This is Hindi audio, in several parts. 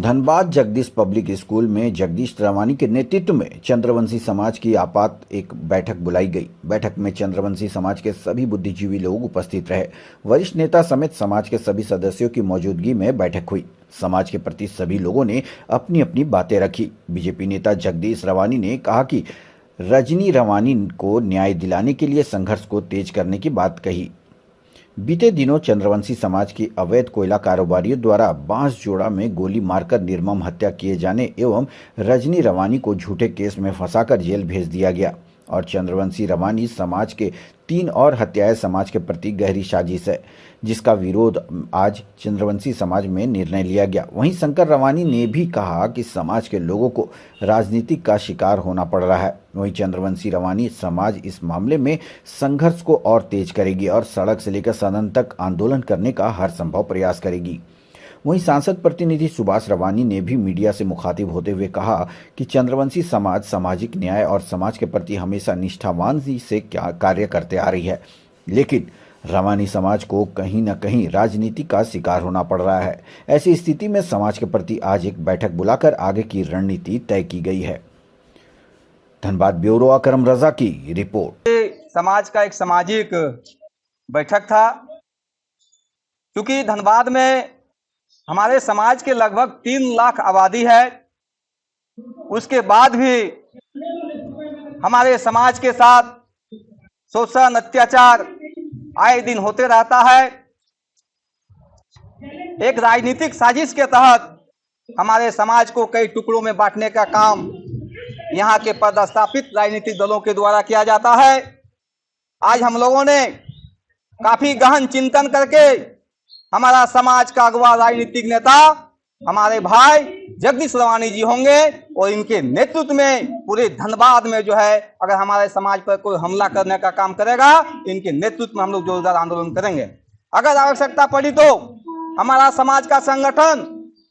धनबाद जगदीश पब्लिक स्कूल में जगदीश रवानी के नेतृत्व में चंद्रवंशी समाज की आपात एक बैठक बुलाई गई। बैठक में चंद्रवंशी समाज के सभी बुद्धिजीवी लोग उपस्थित रहे। वरिष्ठ नेता समेत समाज के सभी सदस्यों की मौजूदगी में बैठक हुई। समाज के प्रति सभी लोगों ने अपनी अपनी बातें रखी। बीजेपी नेता जगदीश रवानी ने कहा कि रजनी रवानी को न्याय दिलाने के लिए संघर्ष को तेज करने की बात कही। बीते दिनों चंद्रवंशी समाज की अवैध कोयला कारोबारियों द्वारा बांसजोड़ा में गोली मारकर निर्मम हत्या किए जाने एवं रजनी रवानी को झूठे केस में फंसाकर जेल भेज दिया गया और चंद्रवंशी रवानी समाज के 3 और हत्याएं समाज के प्रति गहरी साजिश है, जिसका विरोध आज चंद्रवंशी समाज में निर्णय लिया गया। वहीं शंकर रवानी ने भी कहा कि समाज के लोगों को राजनीतिक का शिकार होना पड़ रहा है। वहीं चंद्रवंशी रवानी समाज इस मामले में संघर्ष को और तेज करेगी और सड़क से लेकर सदन तक आंदोलन करने का हर संभव प्रयास करेगी। वहीं सांसद प्रतिनिधि सुभाष रवानी ने भी मीडिया से मुखातिब होते हुए कहा कि चंद्रवंशी समाज सामाजिक न्याय और समाज के प्रति हमेशा निष्ठावान से कार्य करते आ रही है, लेकिन रवानी समाज को कहीं न कहीं राजनीति का शिकार होना पड़ रहा है। ऐसी स्थिति में समाज के प्रति आज एक बैठक बुलाकर आगे की रणनीति तय की गई है। धनबाद ब्यूरो अकरम रजा की रिपोर्ट। समाज का एक सामाजिक बैठक था, क्योंकि धनबाद में हमारे समाज के लगभग 3 लाख आबादी है। उसके बाद भी हमारे समाज के साथ शोषण अत्याचार आए दिन होते रहता है। एक राजनीतिक साजिश के तहत हमारे समाज को कई टुकड़ों में बांटने का काम यहाँ के पदस्थापित राजनीतिक दलों के द्वारा किया जाता है। आज हम लोगों ने काफी गहन चिंतन करके हमारा समाज का अगवा राजनीतिक नेता हमारे भाई जगदीश रवानी जी होंगे और इनके नेतृत्व में पूरे धनबाद में जो है, अगर हमारे समाज पर कोई हमला करने का काम करेगा, इनके नेतृत्व में हम लोग जोरदार आंदोलन करेंगे। अगर आवश्यकता पड़ी तो हमारा समाज का संगठन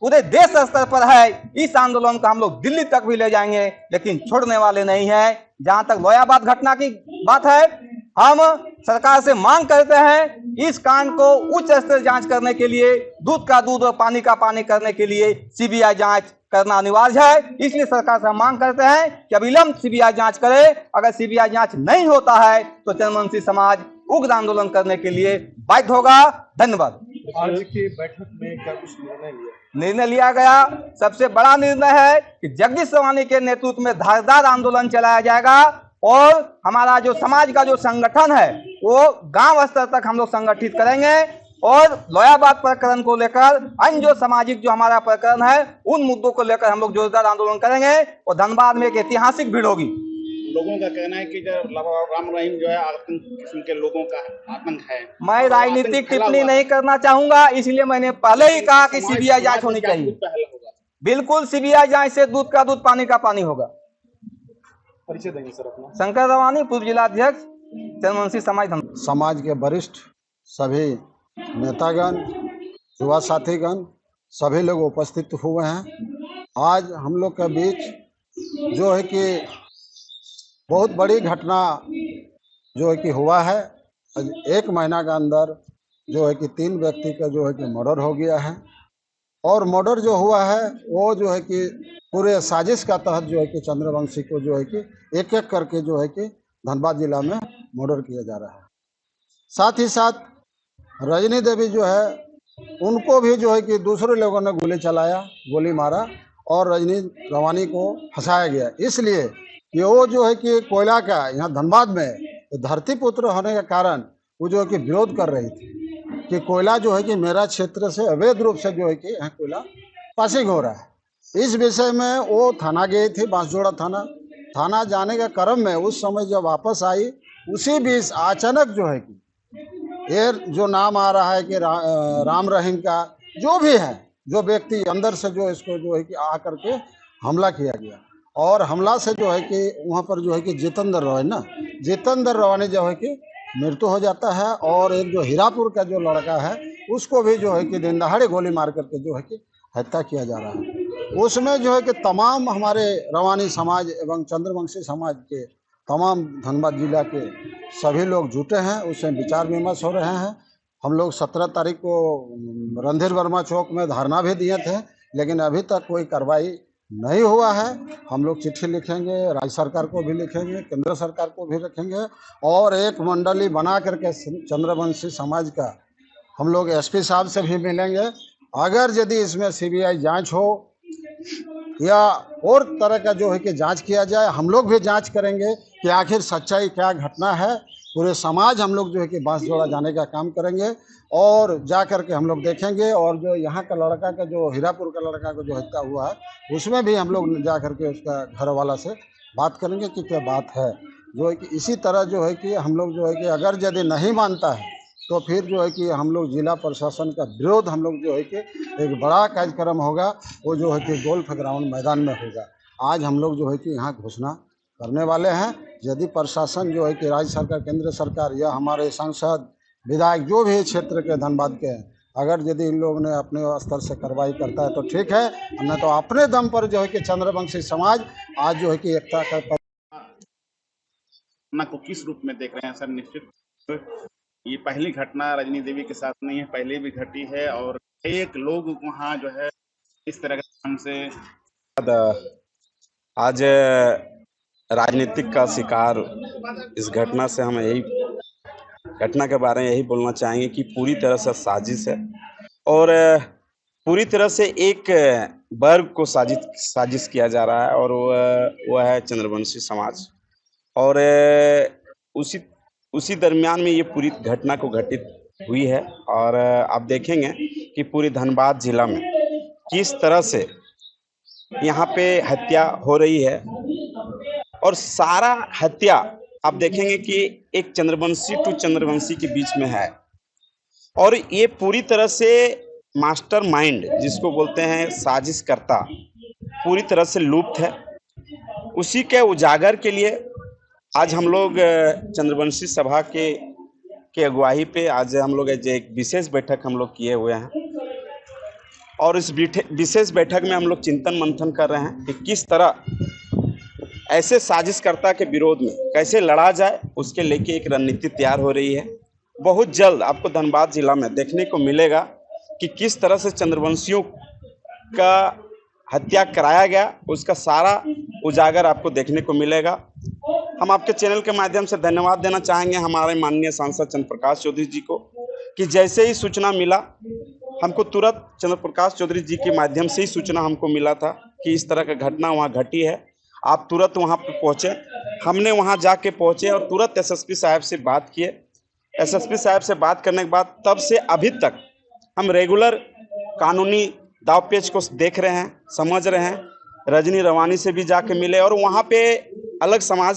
पूरे देश स्तर पर है। इस आंदोलन को हम लोग दिल्ली तक भी ले जाएंगे, लेकिन छोड़ने वाले नहीं है। जहां तक लोयाबाद घटना की बात है, हम सरकार से मांग करते हैं इस कांड को उच्च स्तर जांच करने के लिए, दूध का दूध और पानी का पानी करने के लिए सीबीआई जांच करना अनिवार्य है। इसलिए सरकार से हम मांग करते हैं कि अविलंब सीबीआई जांच करे। अगर सीबीआई जांच नहीं होता है तो चंद्रवंशी समाज उग्र आंदोलन करने के लिए बाध्य होगा। धन्यवाद। आज की बैठक में क्या कुछ निर्णय लिया गया? सबसे बड़ा निर्णय है कि जगदीश रवानी के नेतृत्व में धारदार आंदोलन चलाया जाएगा और हमारा जो समाज का जो संगठन है वो गांव स्तर तक हम लोग संगठित करेंगे और लोयाबाद प्रकरण को लेकर अन्य जो सामाजिक जो हमारा प्रकरण है उन मुद्दों को लेकर हम लोग जोरदार आंदोलन करेंगे और धनबाद में एक ऐतिहासिक भीड़ होगी। लोगों का कहना है कि राम रहीम जो है आतंक किस्म के लोगों का आतंक है। मैं राजनीतिक टिप्पणी नहीं करना चाहूंगा, इसलिए मैंने पहले ही कहा कि सीबीआई जांच होनी चाहिए। बिल्कुल, सीबीआई जांच से दूध का दूध पानी का पानी होगा। परिचय देंगे सर अपना। शंकर रवानी, पूर्व जिलाध्यक्ष चंद्रवंशी समाज के वरिष्ठ सभी नेतागण, युवा साथीगण, सभी लोग उपस्थित हुए हैं। आज हम लोग के बीच जो है कि बहुत बड़ी घटना जो है कि हुआ है। 1 महीना के अंदर जो है कि 3 व्यक्ति का जो है कि मर्डर हो गया है और मर्डर जो हुआ है वो जो है कि पूरे साजिश का तहत जो है कि चंद्रवंशी को जो है कि एक एक करके जो है कि धनबाद जिला में मर्डर किया जा रहा है। साथ ही साथ रजनी देवी जो है उनको भी जो है कि दूसरे लोगों ने गोली चलाया, गोली मारा और रजनी रवानी को फंसाया गया। इसलिए कि वो जो है कि कोयला का यहाँ धनबाद में धरती पुत्र होने के कारण वो जो है कि विरोध कर रही थी कि कोयला जो है कि मेरा क्षेत्र से अवैध रूप से जो है कि यहाँ कोयला पासिंग हो रहा है। इस विषय में वो थाना गई थी, बांसजोड़ा थाना जाने के क्रम में उस समय जब वापस आई, उसी बीच अचानक जो है कि ये जो नाम आ रहा है कि राम रहीम का जो भी है, जो व्यक्ति अंदर से जो इसको जो है कि आ करके हमला किया गया और हमला से जो है कि वहाँ पर जो है कि जितेंद्र रवानी जो है कि मृत्यु हो जाता है और एक जो हीरापुर का जो लड़का है उसको भी जो है कि दिन दहाड़े गोली मार करके जो है कि हत्या किया जा रहा है। उसमें जो है कि तमाम हमारे रवानी समाज एवं चंद्रवंशी समाज के तमाम धनबाद जिला के सभी लोग जुटे हैं, उसमें विचार विमर्श हो रहे हैं। हम लोग 17 तारीख को रणधीर वर्मा चौक में धरना भी दिए थे लेकिन अभी तक कोई कार्रवाई नहीं हुआ है। हम लोग चिट्ठी लिखेंगे, राज्य सरकार को भी लिखेंगे, केंद्र सरकार को भी लिखेंगे और एक मंडली बना करके चंद्रवंशी समाज का हम लोग एसपी साहब से भी मिलेंगे। अगर यदि इसमें सीबीआई जांच हो या और तरह का जो है कि जांच किया जाए, हम लोग भी जांच करेंगे कि आखिर सच्चाई क्या घटना है। पूरे समाज हम लोग जो है कि बांसजोड़ा जाने का काम करेंगे और जा कर के हम लोग देखेंगे। और जो यहाँ का लड़का का जो हीरापुर का लड़का का जो हत्या हुआ है उसमें भी हम लोग जा कर के उसका घर वाला से बात करेंगे कि क्या बात है। जो है कि इसी तरह जो है कि हम लोग जो है कि अगर यदि नहीं मानता है तो फिर जो है कि हम लोग जिला प्रशासन का विरोध हम लोग जो है कि एक बड़ा कार्यक्रम होगा, वो जो है कि गोल्फ ग्राउंड मैदान में होगा। आज हम लोग जो है कि यहाँ घोषणा करने वाले हैं। यदि प्रशासन जो है कि राज्य सरकार, केंद्र सरकार या हमारे सांसद, विधायक जो भी क्षेत्र के धनबाद के हैं, अगर यदि इन लोगों ने अपने स्तर से कार्रवाई करता है तो ठीक है, न तो अपने दम पर जो है कि चंद्रवंशी समाज आज जो है कि एकता का घटना को किस रूप में देख रहे हैं सर? निश्चित ये पहली घटना रजनी देवी के साथ नहीं है, पहले भी घटी है और एक लोग वहाँ जो है इस तरह के ढंग से आज राजनीतिक का शिकार इस घटना से हम यही घटना के बारे में यही बोलना चाहेंगे कि पूरी तरह से साजिश है और पूरी तरह से एक वर्ग को साजिश किया जा रहा है और वह है चंद्रवंशी समाज। और उसी दरमियान में ये पूरी घटना को घटित हुई है। और आप देखेंगे कि पूरी धनबाद जिला में किस तरह से यहाँ पे हत्या हो रही है और सारा हत्या आप देखेंगे कि एक चंद्रवंशी टू चंद्रवंशी के बीच में है। और ये पूरी तरह से मास्टरमाइंड जिसको बोलते हैं साजिशकर्ता पूरी तरह से लुप्त है। उसी के उजागर के लिए आज हम लोग चंद्रवंशी सभा के अगुवाई पे आज हम लोग एक विशेष बैठक हम लोग किए हुए हैं और इस विशेष बैठक में हम लोग चिंतन मंथन कर रहे हैं कि किस तरह ऐसे साजिशकर्ता के विरोध में कैसे लड़ा जाए, उसके लेके एक रणनीति तैयार हो रही है। बहुत जल्द आपको धनबाद जिला में देखने को मिलेगा कि किस तरह से चंद्रवंशियों का हत्या कराया गया, उसका सारा उजागर आपको देखने को मिलेगा। हम आपके चैनल के माध्यम से धन्यवाद देना चाहेंगे हमारे माननीय सांसद चंद्र प्रकाश चौधरी जी को कि जैसे ही सूचना मिला हमको तुरंत चंद्र प्रकाश चौधरी जी के माध्यम से ही सूचना हमको मिला था कि इस तरह का घटना वहाँ घटी है। आप तुरंत वहाँ पे पहुँचे, हमने वहाँ जाके पहुँचे और तुरंत एसएसपी साहब से बात किए। एसएसपी साहब से बात करने के बाद तब से अभी तक हम रेगुलर कानूनी दाव पेच को देख रहे हैं, समझ रहे हैं। रजनी रवानी से भी जाके मिले और वहाँ पे अलग समाज